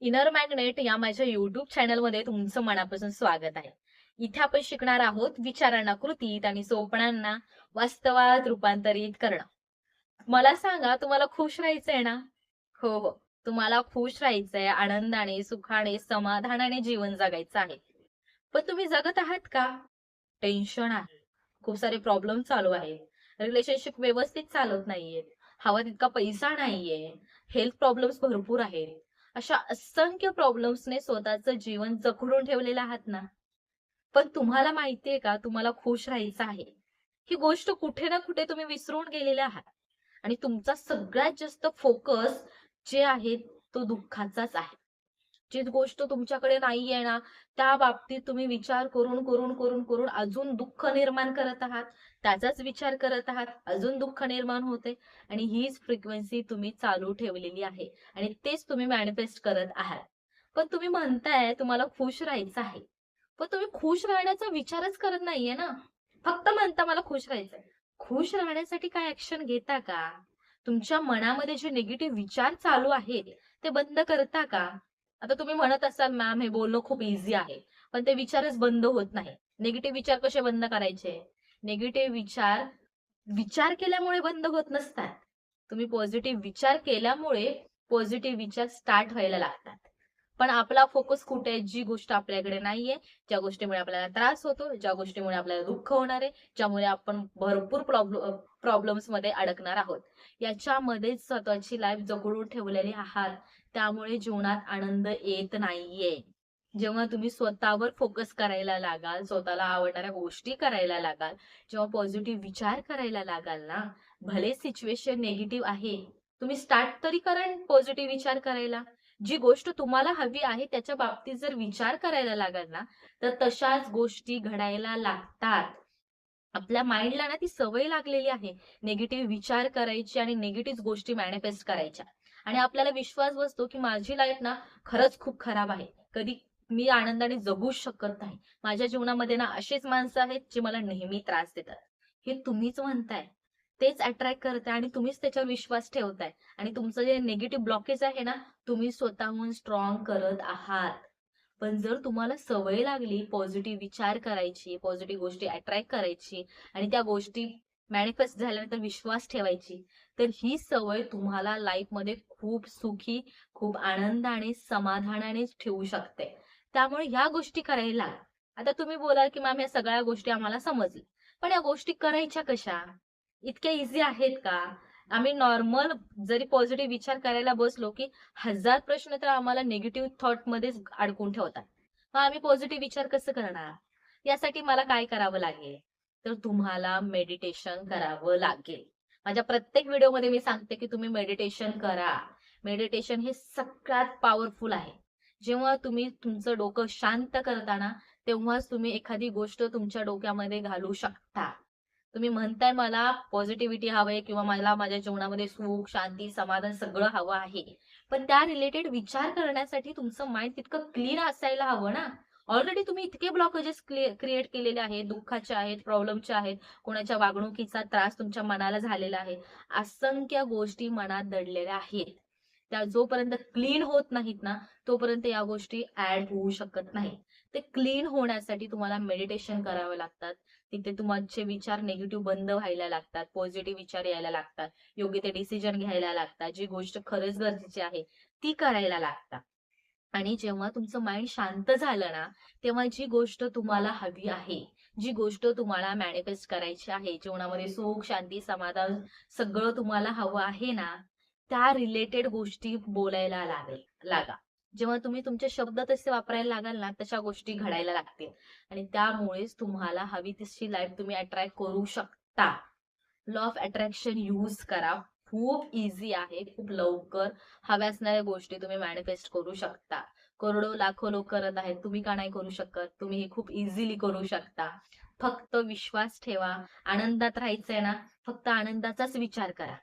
Inner magnet या माझ्या YouTube चॅनलमध्ये तुमचं मनापासून स्वागत आहे. इथे आपण शिकणार आहोत विचारांना कृतीत आणि स्वप्नांना वास्तवात रूपांतरित करणं. मला सांगा, तुम्हाला खुश राहायचंय ना? हो, हो. तुम्हाला खुश राहायचंय, आनंदाने, सुखाने, समाधानाने जीवन जगायचं आहे. पण तुम्ही जगत आहात का? टेन्शन आहे. खूप सारे प्रॉब्लेम चालू आहेत. रिलेशनशिप व्यवस्थित चालत नाहीयेत. हवा तितका पैसा नाहीये. हेल्थ प्रॉब्लेम्स भरपूर आहेत. अशा असंख्य प्रॉब्लेम्सने स्वतःचं जीवन जखडून ठेवलेलं आहात ना? पण तुम्हाला माहितीये का, तुम्हाला खुश राहायचं आहे. ही गोष्ट कुठे ना कुठे तुम्ही विसरून गेलेले आहात. आणि तुमचा सगळ्यात जास्त फोकस जे आहे तो दुःखाचाच आहे. जी गोष्ट तुमच्याकडे नाहीये ना, त्या बाबतीत तुम्ही विचार करून अजून दुःख निर्माण करत आहात. त्याचाच विचार करत आहात, अजून दुःख निर्माण होते आणि हीच फ्रिक्वेन्सी तुम्ही चालू ठेवलेली आहे आणि तेच तुम्ही मॅनिफेस्ट करत आहात. पण तुम्ही म्हणताय तुम्हाला खुश राहायचं आहे. पण तुम्ही खुश राहण्याचा विचारच करत नाहीये ना. फक्त म्हणता मला खुश राहायचंय. खुश राहण्यासाठी काय ॲक्शन घेता का? तुमच्या मनामध्ये जे निगेटिव्ह विचार चालू आहेत, ते बंद करता का? आता तुम्ही म्हणत असाल, "मॅम, हे बोलणं खूप ईझी आहे." पण ते विचारच बंद होत नाही. निगेटिव्ह विचार कसे बंद करायचे? निगेटिव्ह विचार, विचार केल्यामुळे बंद होत नसतात. तुम्ही पॉझिटिव्ह विचार केल्यामुळे पॉझिटिव्ह विचार स्टार्ट व्हायला लागतात. पण आपला फोकस कुठे आहे? जी गोष्ट आपल्याकडे नाहीये, ज्या गोष्टीमुळे आपल्याला त्रास होतो, ज्या गोष्टीमुळे आपल्याला दुःख होणार आहे, ज्यामुळे आपण भरपूर प्रॉब्लेम्समध्ये अडकणार आहोत. याच्यामध्येच स्वतःची लाईफ जगडून ठेवलेली आहात. त्यामुळे जीवनात आनंद येत नाहीये. जेव्हा तुम्ही स्वतःवर फोकस करायला लागाल, स्वतःला आवडणाऱ्या गोष्टी करायला लागाल, जेव्हा पॉझिटिव्ह विचार करायला लागाल ना, भले सिच्युएशन निगेटिव्ह आहे, तुम्ही स्टार्ट तरी करा पॉझिटिव्ह विचार करायला. जी गोष्ट तुम्हाला हवी आहे त्याच्या बाबतीत जर विचार करायला लागाल ना, तर तशाच गोष्टी घडायला लागतात. आपल्या माइंडला ना ती सवय लागलेली आहे निगेटिव्ह विचार करायची आणि निगेटिव्ह गोष्टी मॅनिफेस्ट करायच्या. आणि आपल्याला विश्वास बसतो, की माझी लाईफ ना खरंच खूप खराब आहे. कधी मी आनंदाने जगूच शकत नाही. माझ्या जीवनामध्ये ना अशीच माणसं आहेत, जी मला नेहमी त्रास देतात. हे तुम्हीच म्हणताय. तेच अट्रॅक्ट करताय आणि तुम्हीच त्याच्यावर विश्वास ठेवताय. आणि तुमचं जे निगेटिव्ह ब्लॉकेज आहे ना, तुम्ही स्वतःहून स्ट्रॉंग करत आहात. पण जर तुम्हाला सवय लागली पॉझिटिव्ह विचार करायची, पॉझिटिव्ह गोष्टी अट्रॅक्ट करायची आणि त्या गोष्टी मॅनिफेस्ट झाल्यानंतर विश्वास ठेवायची, तर ही सवय तुम्हाला लाईफमध्ये खूप सुखी, खूप आनंदाने, समाधानाने ठेवू शकते. त्यामुळे ह्या गोष्टी करायला आता तुम्ही बोलाल, की मॅम, या सगळ्या गोष्टी आम्हाला समजल्या. पण या गोष्टी करायच्या कशा? इतक्या ईझी आहेत का? आम्ही नॉर्मल जरी पॉझिटिव्ह विचार करायला बसलो, की 1000 प्रश्न तर आम्हाला निगेटिव्ह थॉटमध्येच अडकून ठेवतात. मग आम्ही पॉझिटिव्ह विचार कसं करणार? यासाठी मला काय करावं लागेल? तर तुम्हाला मेडिटेशन करावं लागेल. माझ्या प्रत्येक व्हिडिओमध्ये मी सांगते, की तुम्ही मेडिटेशन करा. मेडिटेशन हे सगळ्यात पॉवरफुल आहे. जेव्हा तुम्ही तुमचं डोकं शांत करता ना, तेव्हाच तुम्ही एखादी गोष्ट तुमच्या डोक्यामध्ये घालू शकता. तुम्ही म्हणताय मला पॉझिटिव्हिटी हवंय किंवा मला माझ्या जीवनामध्ये सुख, शांती, समाधान सगळं हवं आहे. पण त्या रिलेटेड विचार करण्यासाठी तुमचं माइंड तितकं क्लीन असायला हवं ना. ऑलरेडी तुम्ही इतके ब्लॉकेजेस क्रिएट केलेले आहेत, दुःखाचे आहेत, प्रॉब्लेमचे आहेत, कोणाच्या वागणुकीचा त्रास तुमच्या मनाला झालेला आहे. असंख्य गोष्टी मनात दडलेल्या आहेत. त्या जोपर्यंत क्लीन होत नाहीत ना, तोपर्यंत या गोष्टी ॲड होऊ शकत नाही. ते क्लीन होण्यासाठी तुम्हाला मेडिटेशन करावे लागतात. तिथे तुमचे विचार निगेटिव्ह बंद व्हायला लागतात, पॉझिटिव्ह विचार यायला लागतात, योग्य ते डिसिजन घ्यायला लागतात, जी गोष्ट खरंच गरजेची आहे ती करायला लागतात. आणि जेव्हा तुमचं माइंड शांत झालं ना, तेव्हा जी गोष्ट तुम्हाला हवी आहे, जी गोष्ट तुम्हाला मॅनिफेस्ट करायची आहे, जीवनामध्ये सुख, शांती, समाधान सगळं तुम्हाला हवं आहे ना, त्या रिलेटेड गोष्टी बोलायला लागा. जेव्हा तुम्ही तुमचे शब्द तसे वापरायला लागाल ना, तशा गोष्टी घडायला लागतील आणि त्यामुळेच तुम्हाला हवी तशी लाईफ तुम्ही अट्रॅक्ट करू शकता. लॉ ऑफ अट्रॅक्शन यूज करा. खूप ईझी आहे. खूप लवकर हव्या असणाऱ्या गोष्टी तुम्ही मॅनिफेस्ट करू शकता. करोडो, लाखो लोक करत आहेत. तुम्ही का नाही करू शकत? तुम्ही हे खूप इझिली करू शकता. फक्त विश्वास ठेवा. आनंदात राहायचंय ना, फक्त आनंदाचाच विचार करा.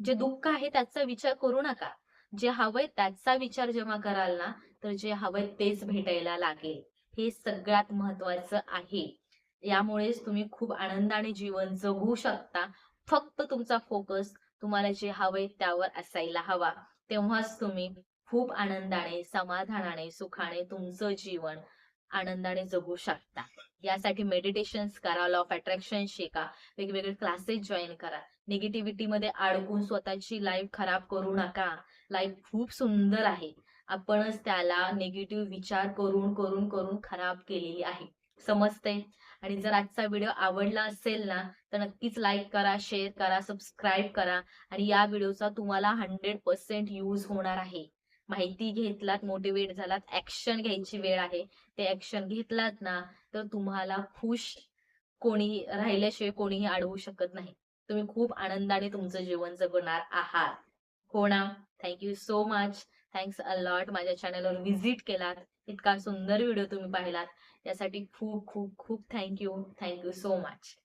जे दुःख आहे त्याचा विचार करू नका. जे हवंय त्याचा विचार जेव्हा कराल ना, तर जे हवंय तेच भेटायला लागेल. हे सगळ्यात महत्वाचं आहे. यामुळेच तुम्ही खूप आनंदाने जीवन जगू शकता. फक्त तुमचा फोकस तुम्हाला जे हवंय त्यावर असायला हवा. तेव्हाच तुम्ही खूप आनंदाने, समाधानाने, सुखाने तुमचं जीवन आनंदाने जगू शकता. यासाठी मेडिटेशन्स करा, लॉ ऑफ अट्रॅक्शन शिका, वेगवेगळे क्लासेस जॉईन करा. निगेटिव्हिटी मध्ये अडकून स्वतःची लाईफ खराब करू नका. लाईफ खूप सुंदर आहे. आपणच त्याला निगेटिव्ह विचार करून करून करून खराब केलेली आहे. समजते? आणि जर आजचा व्हिडिओ आवडला असेल ना, तर नक्कीच लाईक करा, शेअर करा, सबस्क्राईब करा. आणि या व्हिडिओचा तुम्हाला 100% यूज होणार आहे. माहिती घेतलात, मोटिवेट झालात, ऍक्शन घ्यायची वेळ आहे. ते ऍक्शन घेतलात ना, तर तुम्हाला खुश कोणी राहिल्याशिवाय कोणीही अडवू शकत नाही. तुम्ही खूप आनंदाने तुमचं जीवन जगणार आहात. हो ना? Thank you so much. Thanks a lot. माझ्या चॅनलवर व्हिजिट केलात. इतका सुंदर व्हिडिओ तुम्ही पाहिलात. त्यासाठी खूप खूप खूप थँक्यू. Thank you so much.